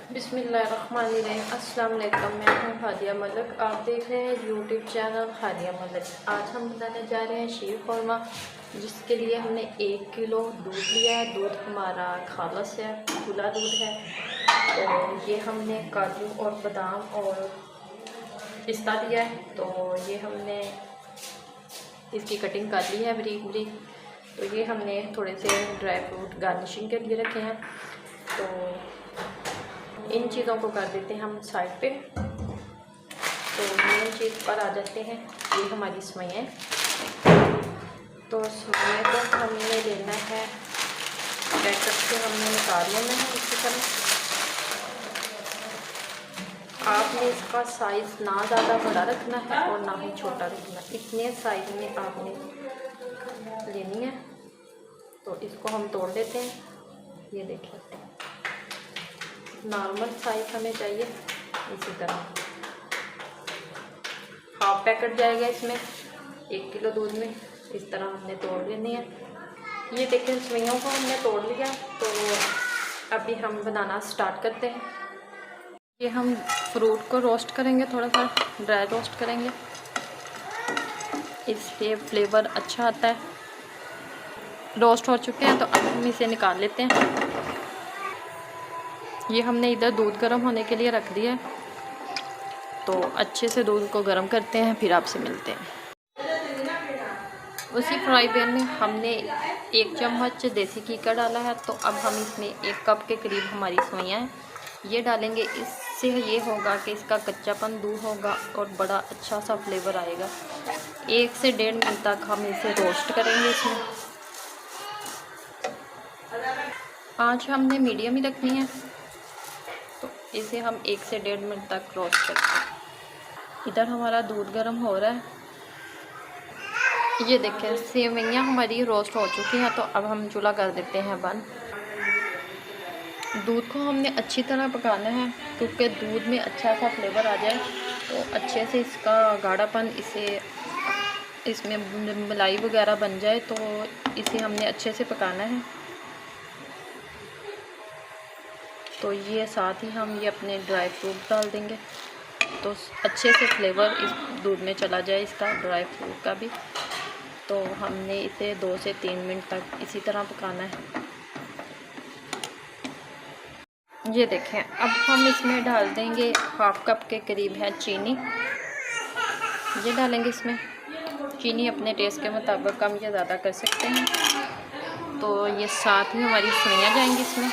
बिस्मिल्लाहिर्रहमानिर्रहीम। अस्सलाम वालेकुम। मैं हूँ हादिया मलिक, आप देख रहे हैं यूट्यूब चैनल हादिया मलिक। आज हम बनाने जा रहे हैं शीर खुरमा, जिसके लिए हमने 1 किलो दूध लिया है। दूध हमारा खालस है, खुला दूध है। तो ये हमने काजू और बादाम और पिस्ता लिया है। तो ये हमने इसकी कटिंग कर ली है बारीक बारीक। तो ये हमने थोड़े से ड्राई फ्रूट गार्निशिंग के लिए रखे हैं। तो इन चीज़ों को कर देते हैं हम साइड पे। तो मेन चीज़ पर आ जाते हैं, ये हमारी सेवइयाँ। तो सेवइयाँ को हमने लेना है, पैकेट से हमने निकाल लेना है इसी तरह। आपने इसका साइज़ ना ज़्यादा बड़ा रखना है और ना ही छोटा रखना है, इतने साइज़ में आपने लेनी है। तो इसको हम तोड़ लेते हैं। ये देखिए नॉर्मल साइज़ हमें चाहिए। इसी तरह हाफ पैकेट जाएगा इसमें 1 किलो दूध में। इस तरह हमने तोड़ लेनी है। ये देखें सेवइयों को हमने तोड़ लिया। तो अभी हम बनाना स्टार्ट करते हैं। ये हम फ्रूट को रोस्ट करेंगे, थोड़ा सा ड्राई रोस्ट करेंगे, इससे फ्लेवर अच्छा आता है। रोस्ट हो चुके हैं तो अब हम इसे निकाल लेते हैं। ये हमने इधर दूध गर्म होने के लिए रख दिया है। तो अच्छे से दूध को गर्म करते हैं, फिर आपसे मिलते हैं। उसी फ्राई पैन में हमने 1 चम्मच देसी घी का डाला है। तो अब हम इसमें 1 कप के करीब हमारी सेवइयाँ हैं, ये डालेंगे। इससे ये होगा कि इसका कच्चापन दूर होगा और बड़ा अच्छा सा फ्लेवर आएगा। 1 से 1.5 मिनट तक हम इसे रोस्ट करेंगे। इसमें आँच हमने मीडियम ही रखनी है। तो इसे हम 1 से 1.5 मिनट तक रोस्ट करते हैं। इधर हमारा दूध गर्म हो रहा है। ये देखें सेवइयाँ हमारी रोस्ट हो चुकी हैं। तो अब हम चूल्हा कर देते हैं बंद। दूध को हमने अच्छी तरह पकाना है, क्योंकि दूध में अच्छा सा फ्लेवर आ जाए। तो अच्छे से इसका गाढ़ापन, इसमें मलाई वगैरह बन जाए। तो इसे हमने अच्छे से पकाना है। तो ये साथ ही हम ये अपने ड्राई फ्रूट डाल देंगे, तो अच्छे से फ्लेवर इस दूध में चला जाए, इसका ड्राई फ्रूट का भी। तो हमने इसे 2 से 3 मिनट तक इसी तरह पकाना है। ये देखें अब हम इसमें डाल देंगे 1/2 कप के करीब है चीनी। ये डालेंगे इसमें। चीनी अपने टेस्ट के मुताबिक कम या ज़्यादा कर सकते हैं। तो ये साथ ही हमारी सेवइयाँ जाएंगी इसमें।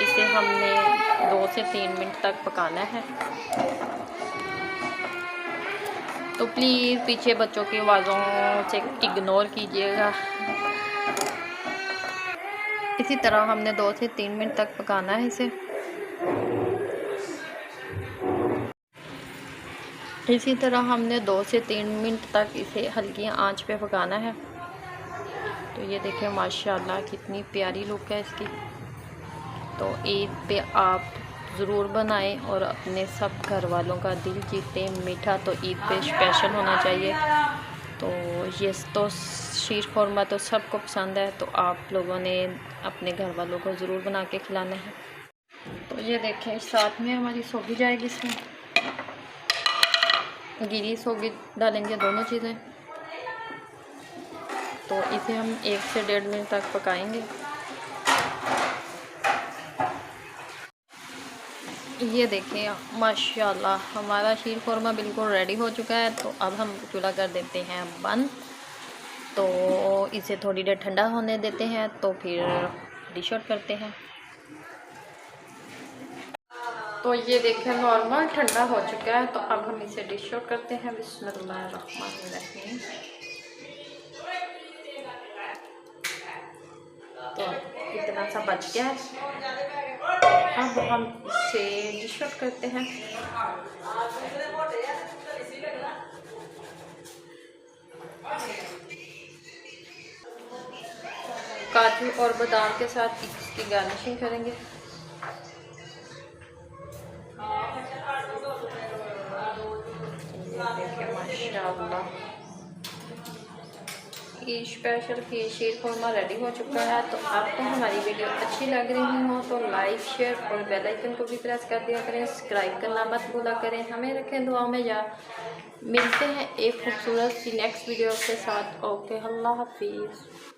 इसे हमने 2 से 3 मिनट तक पकाना है। तो प्लीज़ पीछे बच्चों की आवाज़ों से इग्नोर कीजिएगा। इसी तरह हमने 2 से 3 मिनट तक पकाना है इसे। इसी तरह हमने 2 से 3 मिनट तक इसे हल्की आंच पे पकाना है। तो ये देखें माशाल्लाह कितनी प्यारी लुक है इसकी। तो ईद पे आप ज़रूर बनाएं और अपने सब घर वालों का दिल जीतें। मीठा तो ईद पे स्पेशल होना चाहिए। तो ये तो शीर खुरमा तो सबको पसंद है। तो आप लोगों ने अपने घर वालों को ज़रूर बना के खिलाना है। तो ये देखें साथ में हमारी सोगी जाएगी इसमें। गिरी सोगी डालेंगे, दोनों चीज़ें। तो इसे हम 1 से 1.5 मिनट तक पकाएंगे। ये देखें माशाल्लाह हमारा शीर खुरमा बिल्कुल रेडी हो चुका है। तो अब हम चूल्हा कर देते हैं बंद। तो इसे थोड़ी देर ठंडा होने देते हैं, तो फिर डिश आउट करते हैं। तो ये देखें नॉर्मल ठंडा हो चुका है। तो अब हम इसे डिश आउट करते हैं। बिस्मिल्लाहिर्रहमानिर्रहीम। तो इतना सा बच गया है। अब हम इसे डिश आउट करते हैं। काजू और बादाम के साथ इसकी गार्निशिंग करेंगे। देखिए माशाल्लाह ईद स्पेशल की शीर खुरमा रेडी हो चुका है। तो आपको हमारी वीडियो अच्छी लग रही हो तो लाइक शेयर और बेल आइकन को भी प्रेस कर दिया करें। सब्सक्राइब करना मत भूला करें। हमें रखें दुआ में। या मिलते हैं एक खूबसूरत सी नेक्स्ट वीडियो के साथ। ओके, अल्लाह हाफिज़।